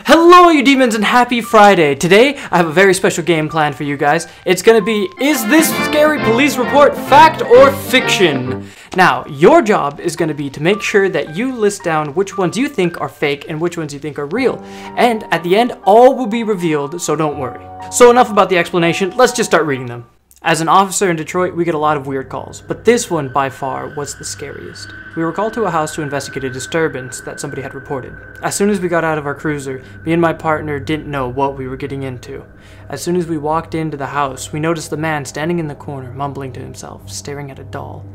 Hello you demons and happy Friday! Today I have a very special game planned for you guys. It's gonna be, is this scary police report fact or fiction? Now, your job is gonna be to make sure that you list down which ones you think are fake and which ones you think are real. And at the end, all will be revealed, so don't worry. So enough about the explanation, let's just start reading them. As an officer in Detroit, we get a lot of weird calls, but this one by far was the scariest. We were called to a house to investigate a disturbance that somebody had reported. As soon as we got out of our cruiser, me and my partner didn't know what we were getting into. As soon as we walked into the house, we noticed the man standing in the corner, mumbling to himself, staring at a doll.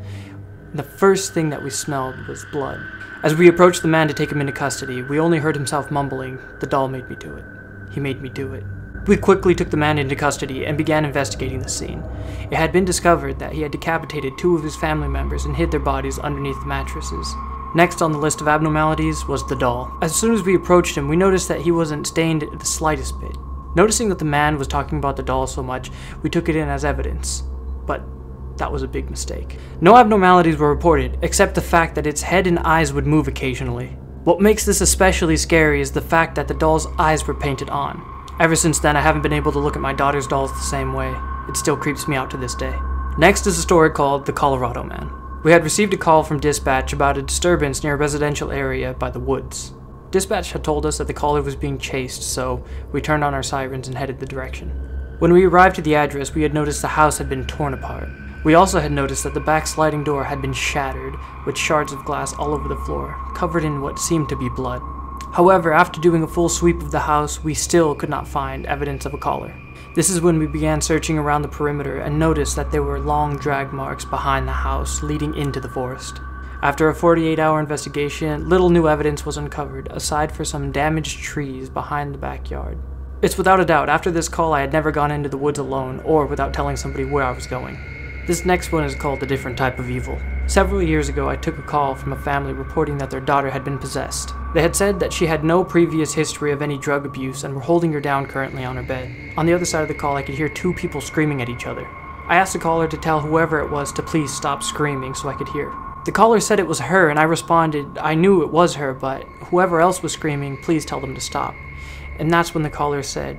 The first thing that we smelled was blood. As we approached the man to take him into custody, we only heard himself mumbling, "The doll made me do it. He made me do it." We quickly took the man into custody and began investigating the scene. It had been discovered that he had decapitated 2 of his family members and hid their bodies underneath the mattresses. Next on the list of abnormalities was the doll. As soon as we approached him, we noticed that he wasn't stained the slightest bit. Noticing that the man was talking about the doll so much, we took it in as evidence. But that was a big mistake. No abnormalities were reported, except the fact that its head and eyes would move occasionally. What makes this especially scary is the fact that the doll's eyes were painted on. Ever since then, I haven't been able to look at my daughter's dolls the same way. It still creeps me out to this day. Next is a story called The Colorado Man. We had received a call from dispatch about a disturbance near a residential area by the woods. Dispatch had told us that the caller was being chased, so we turned on our sirens and headed the direction. When we arrived at the address, we had noticed the house had been torn apart. We also had noticed that the back sliding door had been shattered, with shards of glass all over the floor, covered in what seemed to be blood. However, after doing a full sweep of the house, we still could not find evidence of a caller. This is when we began searching around the perimeter and noticed that there were long drag marks behind the house leading into the forest. After a 48-hour investigation, little new evidence was uncovered, aside for some damaged trees behind the backyard. It's without a doubt, after this call I had never gone into the woods alone or without telling somebody where I was going. This next one is called A Different Type of Evil. Several years ago, I took a call from a family reporting that their daughter had been possessed. They had said that she had no previous history of any drug abuse and were holding her down currently on her bed. On the other side of the call, I could hear 2 people screaming at each other. I asked the caller to tell whoever it was to please stop screaming so I could hear. The caller said it was her, and I responded, I knew it was her, but whoever else was screaming, please tell them to stop. And that's when the caller said,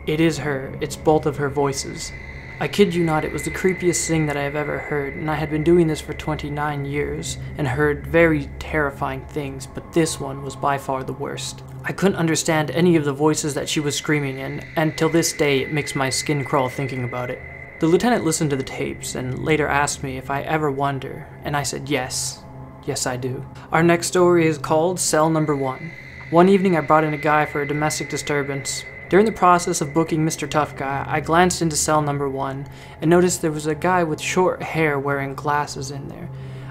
"It is her, it's both of her voices." I kid you not, it was the creepiest thing that I have ever heard, and I had been doing this for 29 years and heard very terrifying things, but this one was by far the worst. I couldn't understand any of the voices that she was screaming in, and till this day it makes my skin crawl thinking about it. The lieutenant listened to the tapes and later asked me if I ever wonder, and I said yes. Yes, I do. Our next story is called Cell Number 1. One evening I brought in a guy for a domestic disturbance. During the process of booking Mr. Tough Guy, I glanced into cell number 1 and noticed there was a guy with short hair wearing glasses in there.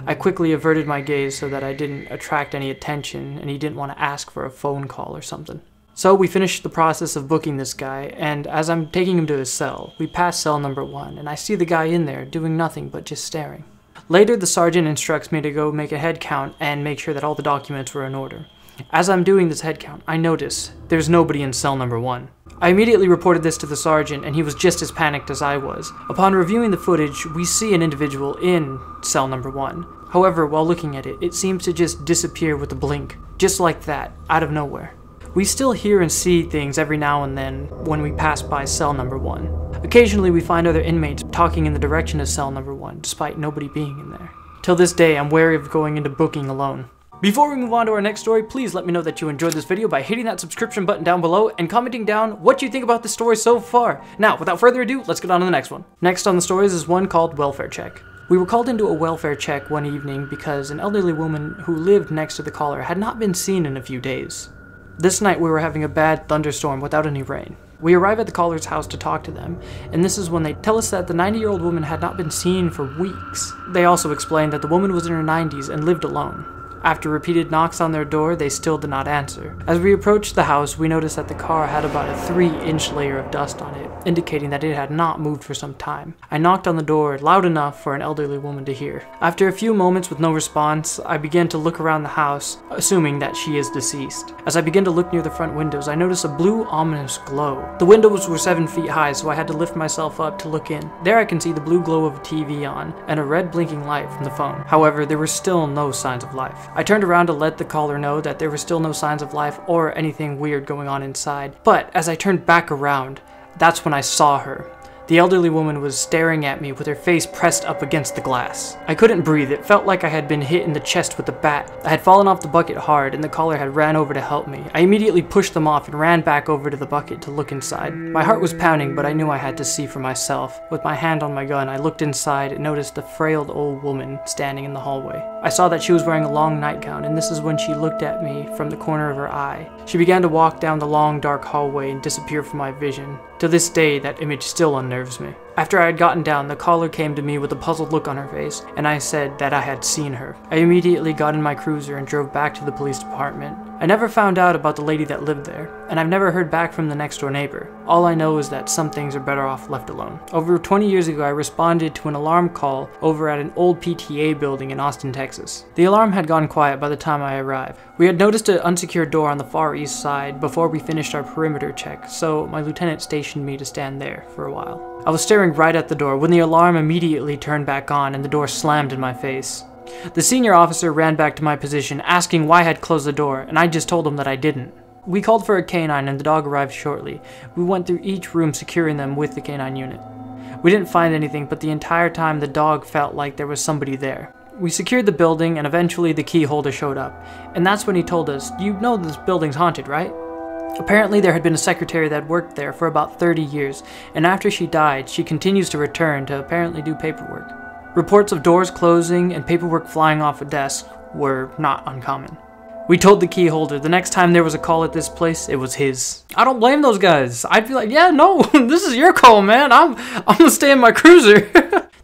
I quickly averted my gaze so that I didn't attract any attention and he didn't want to ask for a phone call or something. So we finished the process of booking this guy, and as I'm taking him to his cell, we pass cell number 1 and I see the guy in there doing nothing but just staring. Later, the sergeant instructs me to go make a head count and make sure that all the documents were in order. As I'm doing this head count, I notice there's nobody in cell number 1. I immediately reported this to the sergeant, and he was just as panicked as I was. Upon reviewing the footage, we see an individual in cell number 1. However, while looking at it, it seems to just disappear with a blink, just like that, out of nowhere. We still hear and see things every now and then when we pass by cell number 1. Occasionally, we find other inmates talking in the direction of cell number 1, despite nobody being in there. Till this day, I'm wary of going into booking alone. Before we move on to our next story, please let me know that you enjoyed this video by hitting that subscription button down below and commenting down what you think about the story so far. Now, without further ado, let's get on to the next one. Next on the stories is one called Welfare Check. We were called into a welfare check one evening because an elderly woman who lived next to the caller had not been seen in a few days. This night we were having a bad thunderstorm without any rain. We arrive at the caller's house to talk to them, and this is when they tell us that the 90-year-old woman had not been seen for weeks. They also explained that the woman was in her 90s and lived alone. After repeated knocks on their door, they still did not answer. As we approached the house, we noticed that the car had about a 3-inch layer of dust on it, indicating that it had not moved for some time. I knocked on the door loud enough for an elderly woman to hear. After a few moments with no response, I began to look around the house, assuming that she is deceased. As I began to look near the front windows, I noticed a blue, ominous glow. The windows were 7 feet high, so I had to lift myself up to look in. There I can see the blue glow of a TV on, and a red blinking light from the phone. However, there were still no signs of life. I turned around to let the caller know that there were still no signs of life or anything weird going on inside. But as I turned back around, that's when I saw her. The elderly woman was staring at me with her face pressed up against the glass. I couldn't breathe. It felt like I had been hit in the chest with a bat. I had fallen off the bucket hard and the caller had ran over to help me. I immediately pushed them off and ran back over to the bucket to look inside. My heart was pounding, but I knew I had to see for myself. With my hand on my gun, I looked inside and noticed a frail old woman standing in the hallway. I saw that she was wearing a long nightgown, and this is when she looked at me from the corner of her eye. She began to walk down the long dark hallway and disappear from my vision. To this day, that image still unnerves me. After I had gotten down, the caller came to me with a puzzled look on her face, and I said that I had seen her. I immediately got in my cruiser and drove back to the police department. I never found out about the lady that lived there, and I've never heard back from the next door neighbor. All I know is that some things are better off left alone. Over 20 years ago, I responded to an alarm call over at an old PTA building in Austin, Texas. The alarm had gone quiet by the time I arrived. We had noticed an unsecured door on the far east side before we finished our perimeter check, so my lieutenant stationed me to stand there for a while. I was staring right at the door when the alarm immediately turned back on and the door slammed in my face. The senior officer ran back to my position, asking why I had closed the door, and I just told him that I didn't. We called for a canine and the dog arrived shortly. We went through each room, securing them with the canine unit. We didn't find anything, but the entire time the dog felt like there was somebody there. We secured the building and eventually the key holder showed up, and that's when he told us, "You know this building's haunted, right?" Apparently there had been a secretary that worked there for about 30 years, and after she died, she continues to return to apparently do paperwork. Reports of doors closing and paperwork flying off a desk were not uncommon. We told the key holder the next time there was a call at this place, it was his. I don't blame those guys. I'd be like, yeah, no, this is your call, man. I'm gonna stay in my cruiser.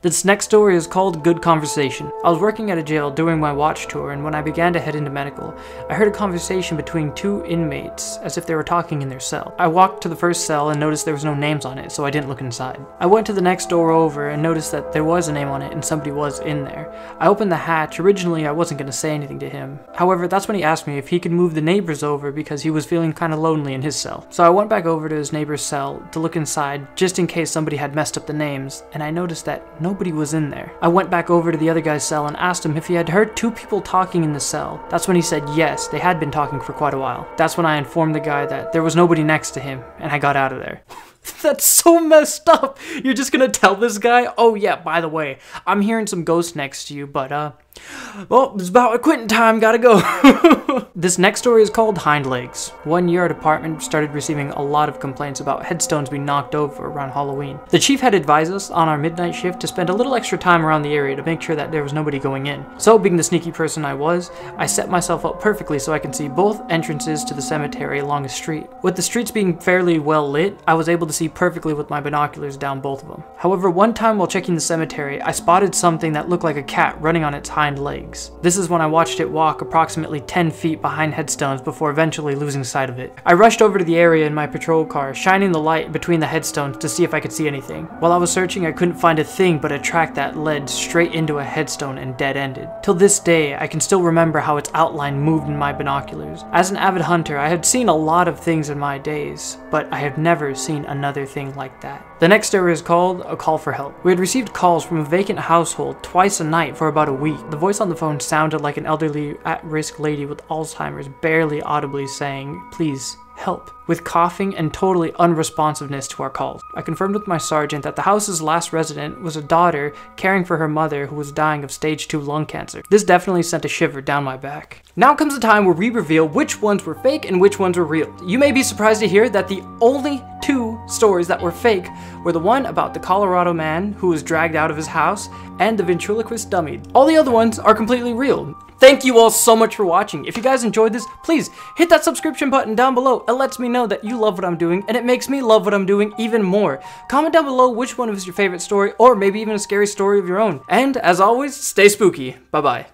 This next story is called Good Conversation. I was working at a jail during my watch tour, and when I began to head into medical, I heard a conversation between two inmates as if they were talking in their cell. I walked to the first cell and noticed there was no names on it, so I didn't look inside. I went to the next door over and noticed that there was a name on it and somebody was in there. I opened the hatch. Originally, I wasn't going to say anything to him. However, that's when he asked me if he could move the neighbors over because he was feeling kind of lonely in his cell. So I went back over to his neighbor's cell to look inside just in case somebody had messed up the names, and I noticed that nobody was in there. I went back over to the other guy's cell and asked him if he had heard two people talking in the cell. That's when he said yes, they had been talking for quite a while. That's when I informed the guy that there was nobody next to him, and I got out of there. That's so messed up. You're just gonna tell this guy, oh yeah, by the way, I'm hearing some ghosts next to you, but well, it's about quitting time, gotta go. This next story is called Hind Legs. One year our department started receiving a lot of complaints about headstones being knocked over around Halloween. The chief had advised us on our midnight shift to spend a little extra time around the area to make sure that there was nobody going in. So being the sneaky person I was, I set myself up perfectly so I can see both entrances to the cemetery along a street. With the streets being fairly well lit, I was able to see perfectly with my binoculars down both of them. However, one time while checking the cemetery, I spotted something that looked like a cat running on its hind legs. This is when I watched it walk approximately 10 feet behind headstones before eventually losing sight of it. I rushed over to the area in my patrol car, shining the light between the headstones to see if I could see anything. While I was searching, I couldn't find a thing but a track that led straight into a headstone and dead-ended. Till this day, I can still remember how its outline moved in my binoculars. As an avid hunter, I had seen a lot of things in my days, but I have never seen another thing like that. The next story is called A Call for Help. We had received calls from a vacant household twice a night for about a week. The voice on the phone sounded like an elderly, at-risk lady with Alzheimer's, barely audibly saying, "Please, help," with coughing and totally unresponsiveness to our calls. I confirmed with my sergeant that the house's last resident was a daughter caring for her mother who was dying of stage 2 lung cancer. This definitely sent a shiver down my back. Now comes the time where we reveal which ones were fake and which ones were real. You may be surprised to hear that the only two stories that were fake were the one about the Colorado man who was dragged out of his house and the ventriloquist dummy. All the other ones are completely real. Thank you all so much for watching. If you guys enjoyed this, please hit that subscription button down below. It lets me know that you love what I'm doing, and it makes me love what I'm doing even more. Comment down below which one was your favorite story, or maybe even a scary story of your own. And as always, stay spooky. Bye-bye.